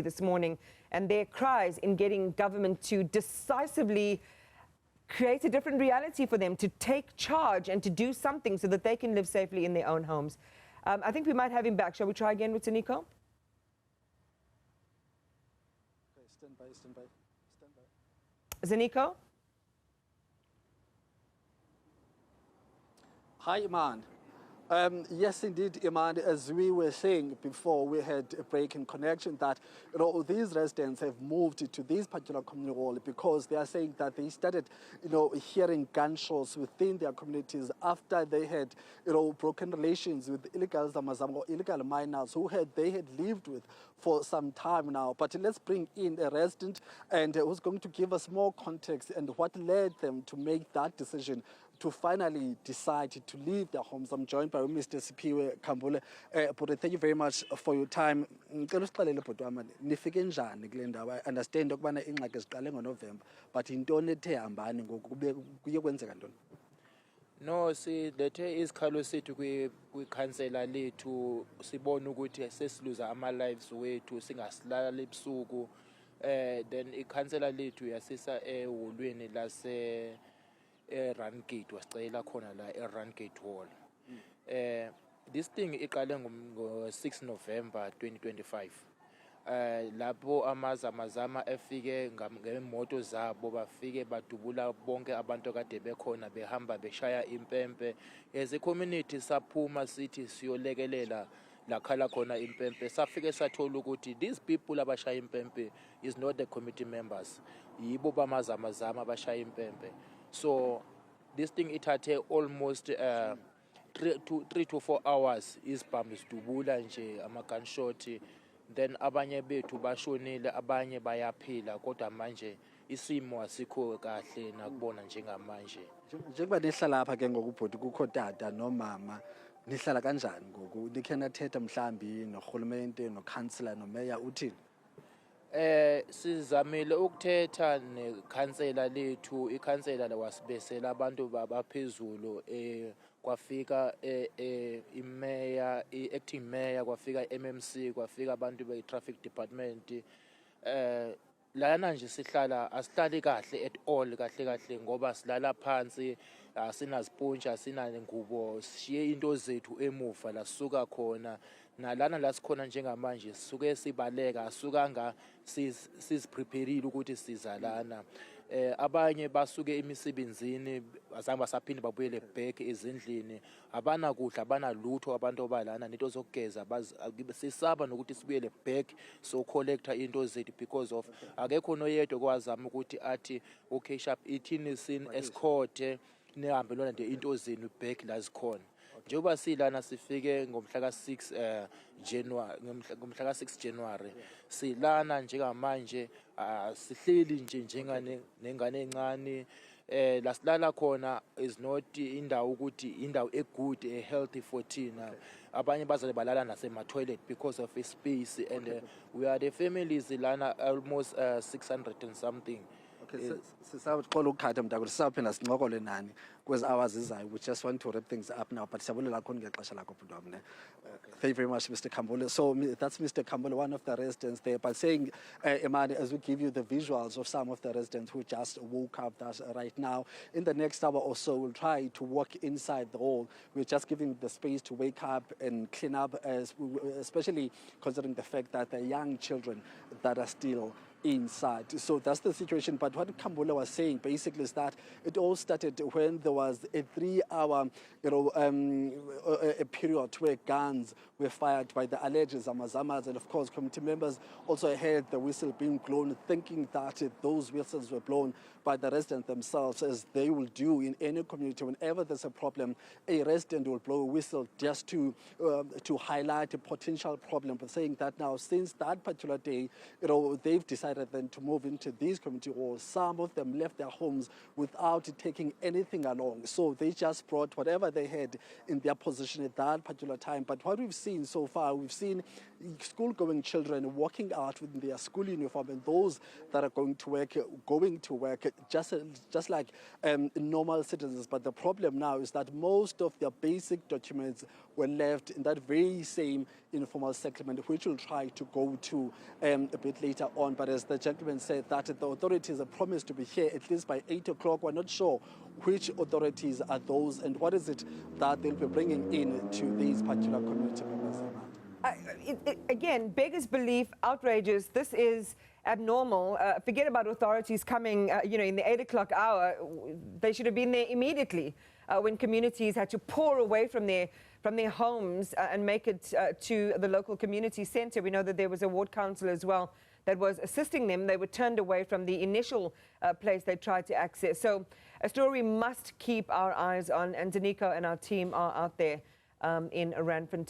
this morning, and their cries in getting government to decisively create a different reality for them, to take charge and to do something so that they can live safely in their own homes. I think we might have him back. Shall we try again with Taniko? Okay, stand by. Zaniko? Hi, Iman. Yes, indeed, Iman. As we were saying before, we had a break in connection that these residents have moved to this particular community hall because they are saying that they started, hearing gunshots within their communities after they had, broken relations with illegal zamas or illegal miners who they had lived with for some time now. But let's bring in a resident and who's going to give us more context and what led them to make that decision to finally decide to leave their homes. I'm joined by Mr. Sipiwe Kambule. But thank you very much for your time. I understand ukubana ingxaki ziqale ngoNovember, but intoni ethe hambani ngoku kuye kwenzeka ntoni? No, silethe isikhalo sethu kwikhansela lethu sibona ukuthi sesiluza ama-lives wethu singasilala ebusuku. Then ikhansela lethu yasisa eholweni lase Randgate wasicela khona la Randgate Hall. This thing iqale ngo-6 November 2025. Lapho amazama efike ngemoto zabo bafike badubula bonke abantu kade bekhona behamba beshaya impempe. As a community saphuma sithi siyolekelela lakhala khona impempe. Safike sathola ukuthi these people abashaya impempe is not the committee members. Yibo bamazama abashaya impempe. So this thing ithathe almost 3 to 4 hours isibhamu sidubula nje ama-gunshot. Then abanye bethu bashonile, abanye bayaphila, kodwa manje isimo asikho kahle nakubona njengamanje. Njengoba nihlala lapha ke ngokubhodi kukho tata nomama, nihlala kanjani ngoku? Nikhe nathetha mhlambi norhulumente nokhansela nomeya uthini? Sizamile ukuthetha nekhansela lethu. Ikhansela wasibesela abantu baphezulu, kwafika imeya, i-acting mayor, kwafika MMC, kwafika abantu be-traffic department. Lana nje sihlala asihlali kahle at all kahle ngoba silala phansi, asinazipuntsha, asinangubo, siye into zethu emuva la sisuka khona. Nalana la sikhona njengamanje sisuke sibaleka, asukanga siziprepareile ukuthi sizalana. Abanye basuke emisebenzini azange basaphinde babuyele back ezindlini, abana kudla, abana lutho abantu obalana nento zokugeza, sisaba nokuthi sibuyele back so collector into zethu because of akekho noyedwa kwazama ukuthi athi okay sharp ithini sin escort nihambe lona nje into zenu back la zikhona. Njengoba silana sifike ngomhla ka6 January, ngomhla ka6 January silana njengamanje, sihleli nje nengane encane. La silala khona is not indawo ukuthi indawo egood, healthy for thina. Abanye bazale balala nasema toilet because of a space, and we are the families lana almost 600 and something. Okay, sisawuqola ukukhatha mntakwethu, sisawuphinda sincokole nani kwezi hours izayo. We just want to wrap things up now, but siyabulela kakhulu ngexesha lakho bhuti wami. Thank you very much, Mr. Kambule. So that's Mr. Kambule, one of the residents there, but saying, Imani, as we give you the visuals of some of the residents who just woke up right now, in the next hour or so, we'll try to walk inside the hall. We're just giving the space to wake up and clean up, especially considering the fact that there are young children that are still inside. So that's the situation. But what Kambula was saying basically is that it all started when there was a 3-hour a period where guns were fired by the alleged zamas, and of course committee members also heard the whistle being blown, thinking that those whistles were blown by the residents themselves, as they will do in any community. Whenever there's a problem, a resident will blow a whistle just to highlight a potential problem. But saying that now, since that particular day, they've decided then to move into these community halls. Some of them left their homes without taking anything along, so they just brought whatever they had in their possession at that particular time. But what we've seen so far, we've seen school-going children walking out with their school uniform, and those that are going to work just like normal citizens. But the problem now is that most of their basic documents were left in that very same informal settlement, which we'll try to go to a bit later on. But as the gentleman said, that the authorities have promised to be here at least by 8 o'clock. We're not sure which authorities are those and what is it that they'll be bringing in to these particular community members. Again, beggars belief, outrageous. This is abnormal. Forget about authorities coming, in the 8 o'clock hour. They should have been there immediately when communities had to pour away from their homes and make it to the local community centre. We know that there was a ward council as well that was assisting them. They were turned away from the initial place they tried to access. So a story we must keep our eyes on, and Daniko and our team are out there in Randfontein.